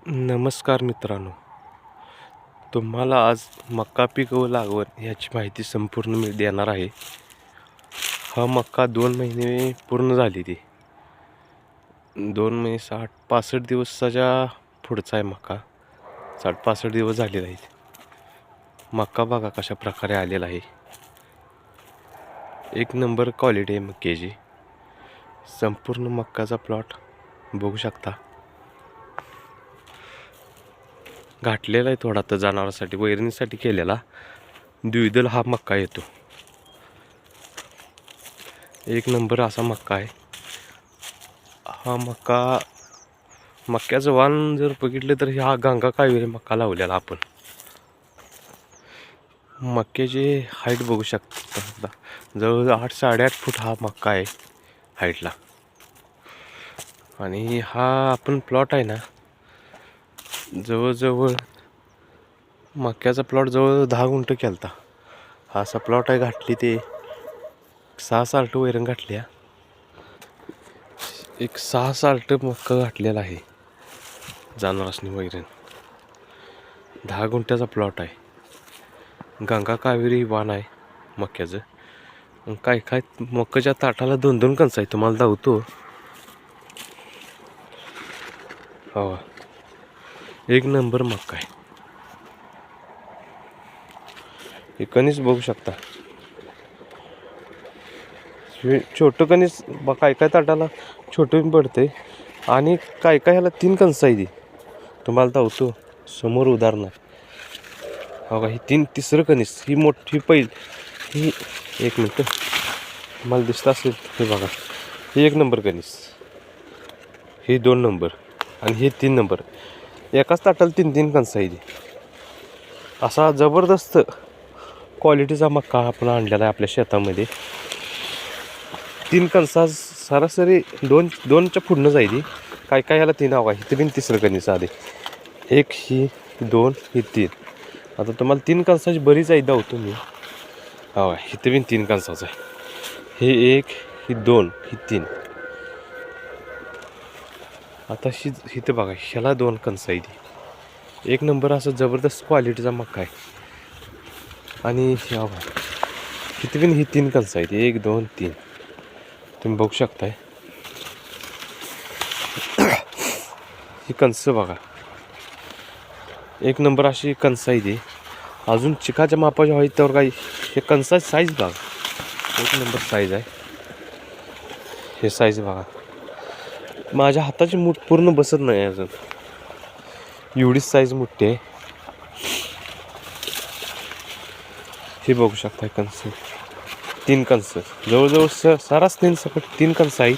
नमस्कार मित्रांनो, तुम्हाला आज मका पीक व लागवड ह्याची माहिती संपूर्ण मी देणार आहे. हा मका 2 महिने पूर्ण झाली. ती 2 महिने 60-65 दिवसाच्या पुढचा आहे मका. 60-65 दिवस झालेला आहे. मका बघा कशा प्रकारे आलेला आहे. एक नंबर क्वालिटी आहे मक्याची. संपूर्ण मक्काचा प्लॉट बघू शकता. घातलेला आहे थोडा तर जनावरांसाठी वैरणीसाठी केलेला. द्विदल हा मक्का येतो. एक नंबर असा मक्का आहे हा मक्का. मक्याचं वाण जर बघितलं तर हा गंगा कावेरी मक्का लावलेला आपण. मक्याची हाईट बघू शकता, जवळजवळ 8-8.5 फूट हा मक्का आहे हाईटला. आणि हा आपण प्लॉट आहे ना, जवळजवळ मक्याचा प्लॉट जवळ 10 गुंठ केलता. हा असा प्लॉट आहे. घातली ते 6 साल्ट वैरण घातल्या. एक 6 साल्ट मक्का घातलेला आहे जनावरांनी वैरण. 10 गुंठ्याचा प्लॉट आहे. गंगा कावेरी वाण आहे मक्याचं. काय काय मक्याच्या ताटाला 2-2 कणस आहे. तुम्हाला दावतो. हो, एक नंबर मक्का आहे. हे कणीस बघू शकता. छोटं कणीस काय काय ताटाला छोटं पडते. आणि काय काय ह्याला 3 कणस आहे. ती तुम्हाला दावतो समोर उदाहरण. हो का, ही तिसरं कणीस. ही मोठी ही एक मिनटं मला दिसत असेल. हे बघा, ही 1 नंबर कणीस, ही 2 नंबर आणि हे 3 नंबर. एकाच ताटाला 3-3 कणस आहे. ती असा जबरदस्त क्वालिटीचा मक्का आपण आणलेला आहे आपल्या शेतामध्ये. 3 कणसा सरासरी 2च्या पुढनं जाईल. काय काय ह्याला 3 हवा. इथे बिन तिसरं कणीस आले. 1 ही 2 ही 3. आता तुम्हाला 3 कणसाची बरीच आहे दावतो मी. हवा इथे बिन 3 कणसाचं आहे. हे 1 ही 2 ही 3. आता इथं बघा, ह्याला 2 कणस आहे. ती 1 नंबर असं जबरदस्त क्वालिटीचा मक्का आहे. आणि इथे बिन ही 3 कणस आहे. 1 2 3 तुम्ही बघू शकताय. ही कणस बघा, 1 नंबर अशी कणस आहे. ती अजून चिकाच्या मापाच्या व्हायची त्यावर काही. हे कणसाची साईज बघा, 1 नंबर साईज आहे. हे साईज बघा, माझ्या हाताची मूठ पूर्ण बसत नाही अजून, एवढीच साईज मोठी आहे. हे बघू शकता कणस. 3 कणस जवळजवळ सरास 3 कणस आहेत.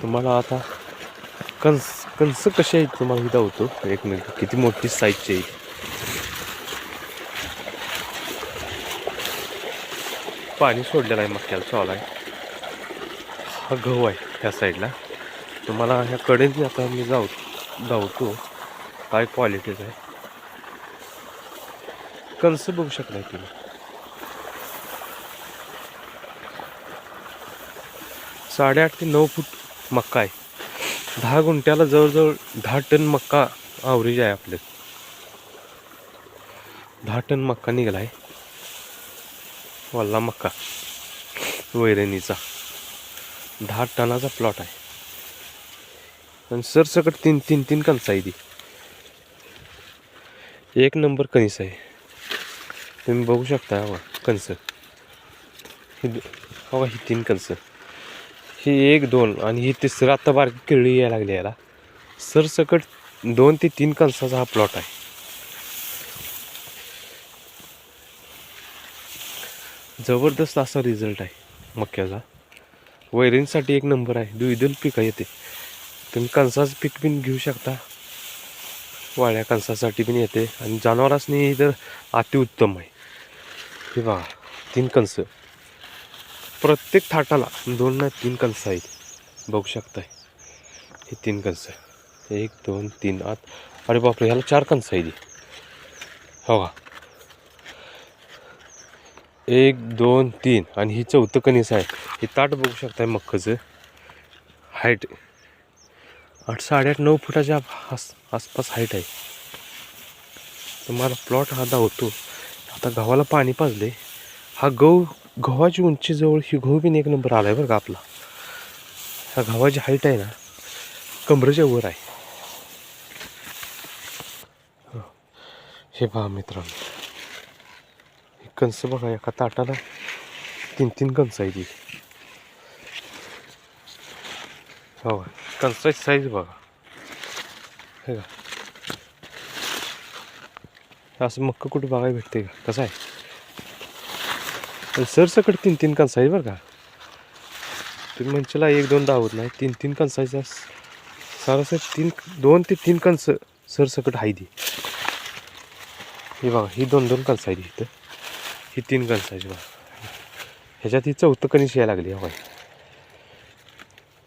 तुम्हाला आता कणस कसे आहेत तुम्हाला इथं होतो. एक मिनिट, किती मोठी साईजची आहे. पाणी सोडलेलं आहे मक्याला चालू आहे. हा गहू आहे ह्या साईडला. तुम्हाला ह्या कडेने आता मी धावतो काय क्वालिटीच आहे. कणस बघू शकता तुम्ही. 8.5 ते 9 फूट मक्का आहे. 10 गुंठ्याला जवळजवळ 10 टन मक्का ॲव्हरेज आहे आपलं. 10 टन मक्का निघाला आहे. वल्ला मक्का वैरणीचा 10 टनाचा प्लॉट आहे. आणि सरसकट 3 कणस आहे. ती 1 नंबर कणीस आहे. तुम्ही बघू शकता. कणस ही 3 कणस, ही 1 2 आणि ही तिसरं आता बारकी केळी यायला लागली. याला सरसकट 2 ते 3 कणसाचा हा प्लॉट आहे. जबरदस्त असा रिझल्ट आहे मक्याचा. वैरणीसाठी 1 नंबर आहे. द्विदल पीक येते. तुम्ही कणसाचं पीक पण घेऊ शकता. वाळ्या कणसासाठी पण येते आणि जनावरांनी तर अतिउत्तम आहे. हे बघा, 3 कणस प्रत्येक थाटाला 2 ना 3 कणस आहेत. बघू शकताय. हे 3 कणस 1 2 3 आत. अरे बापरे, ह्याला 4 कणस आहे. हो का, 1 2 3 आणि ही 4थं कणीस आहे. हे ताट बघू शकताय मक्काचं. हाईट 8, 9 फुटाच्या आसपास हाईट आहे. तुम्हाला प्लॉट हा दावतो. आता गव्हाला पाणी पाजले. हा गव्हाची उंची जवळ ही गहू बी 1 नंबर आला आहे बरं का आपला. ह्या गव्हाची हाईट आहे ना कमरेच्या वर आहे. हे पहा मित्रांनो, हे कणस बघा, एका ताटाला 3 कणस आहे ती. हो, कणसाची साईज बघा. हे का असं मक्का कुठे बघायला भेटते का? कसं आहे सरसकट 3 कणस आहे बरं का. तुम्ही म्हणशीला 1-2 दावत नाही, 3 कणसाच्या सरासरी 2 ते 3 कणस सरसकट आहे ती. हे बघा, ही 2 कणस आहे इथं, ही 3 कणसाची बघा. ह्याच्यात ही 4थं कणीस यायला लागली. हवा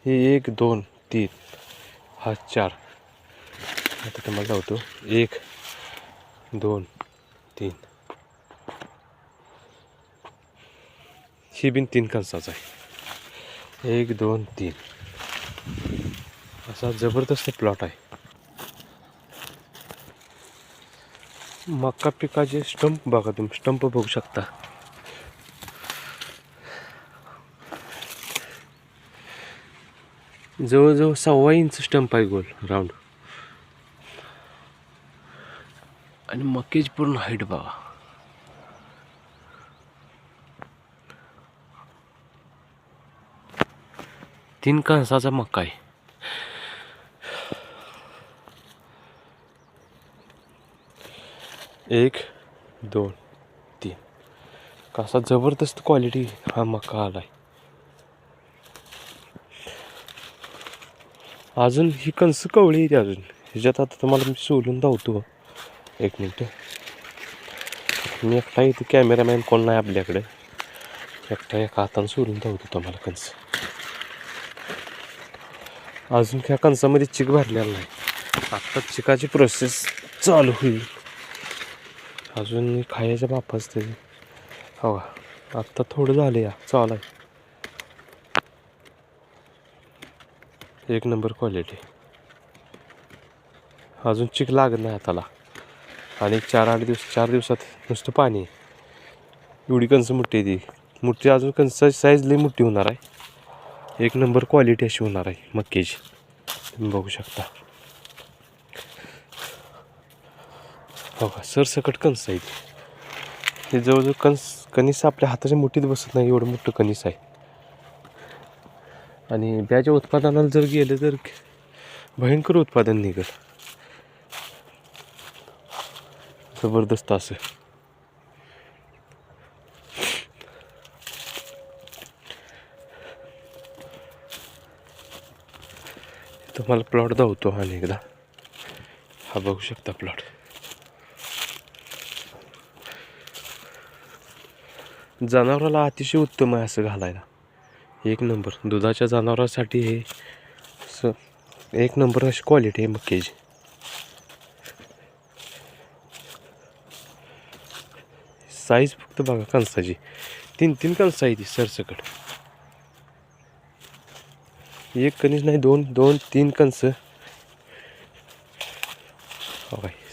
ही 1, 2, 3 हा 4. आता तुम्हाला लावतो 1, 2, 3. ही बिन 3 कणसाचा आहे. 1, 2, 3 असा जबरदस्त प्लॉट आहे. मका पिकाचे स्टंप बघा, तुम्ही स्टंप बघू शकता. जवळजवळ 1.25 इंच स्टंप आहे, गोल राऊंड. आणि मक्याची पूर्ण हाईट बघा. तीन कणसाचा मका आहे. एक, 2, 3 कसा जबरदस्त क्वालिटी हा मका आलाय. अजून ही कणस कवळी येते अजून. ह्याच्यात आता तुम्हाला मी सोलून धावतो. 1 मिनिट. मी एकटा इथे कॅमेरामॅन कोण नाही आपल्याकडे. एकटा एका हातानं सोलून धावतो तुम्हाला कणस. अजून ह्या कणसामध्ये चिक भरलेला नाही. आत्ता चिकाची प्रोसेस चालू होईल. अजून खायच्या बापाच तरी हवा. आत्ता थोडं झालं या चालू आहे. 1 नंबर क्वालिटी. अजून चिक लागत नाही हाताला. आणि 4 दिवसात नुसतं पाणी. एवढी कणसं मोठी आहे ती. मोठी अजून कणसाची साईज लई मोठी होणार आहे. 1 नंबर क्वालिटी अशी होणार आहे मक्याची. तुम्ही बघू शकता. बघा सरसकट कणस आहे. हे जवळजवळ कणीस आपल्या हाताच्या मुठीत बसत नाही, एवढं मोठं कणीस आहे. आणि ब्याच्या उत्पादनाला जर गेलं तर भयंकर उत्पादन निघेल. जबरदस्त असं. तुम्हाला प्लॉट धावतो आणि एकदा हा बघू शकता प्लॉट. जनावराला अतिशय उत्तम आहे असं घालायला. 1 नंबर दुधाच्या जनावरांसाठी हे 1 नंबर अशी क्वालिटी आहे मक्याची. साईज फक्त बघा कणसाची. 3 कणस आहे ती सरसकट. 1 कणीस नाही, 2-3 कणस.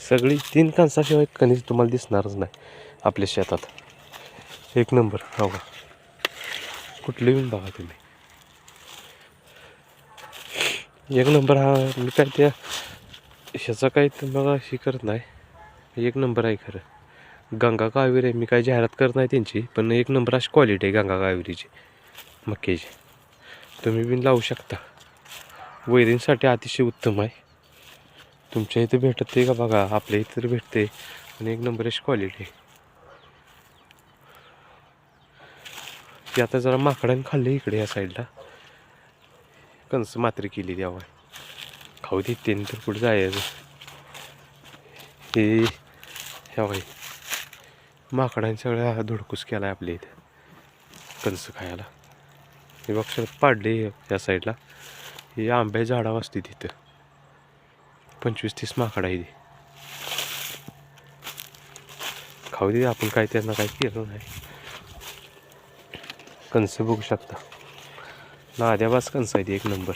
सगळी 3 कणसाशिवाय कणीस तुम्हाला दिसणारच नाही आपल्या शेतात. 1 नंबर. हो का, कुठले येऊन बघा तुम्ही. 1 नंबर हा. मी काय त्या ह्याचा काही तुम्हाला हे करत नाही. 1 नंबर आहे खरं. गंगा कावेरी आहे. मी काय जाहिरात करत नाही त्यांची, पण 1 नंबर अशी क्वालिटी आहे गंगा कावेरीची मक्याची. तुम्ही बिन लावू शकता. वैरींसाठी अतिशय उत्तम आहे. तुमच्या इथे भेटते का बघा, आपल्या इथे तर भेटते. आणि 1 नंबर अशी क्वालिटी आहे. ती आता जरा माकडाने खाल्ले इकडे या साईडला. कणस मात्र केली द्यावं. खाऊ दे त्यांनी तर कुठं जायचं. हे ह्या भाई माकडाने सगळ्या धुडकूस केला आहे आपल्या इथे कणस खायला. हे अक्षरात पाडले या साईडला. हे आंब्या झाडावर असते तिथं. 25-30 माकड आहे ती. खाऊ दे, आपण काय त्यांना काय केलं नाही. कणस बघू शकता. नाद्याबाज कणस आहे ती 1 नंबर.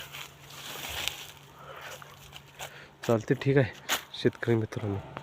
चालते ठीक आहे शेतकरी मित्रांनो.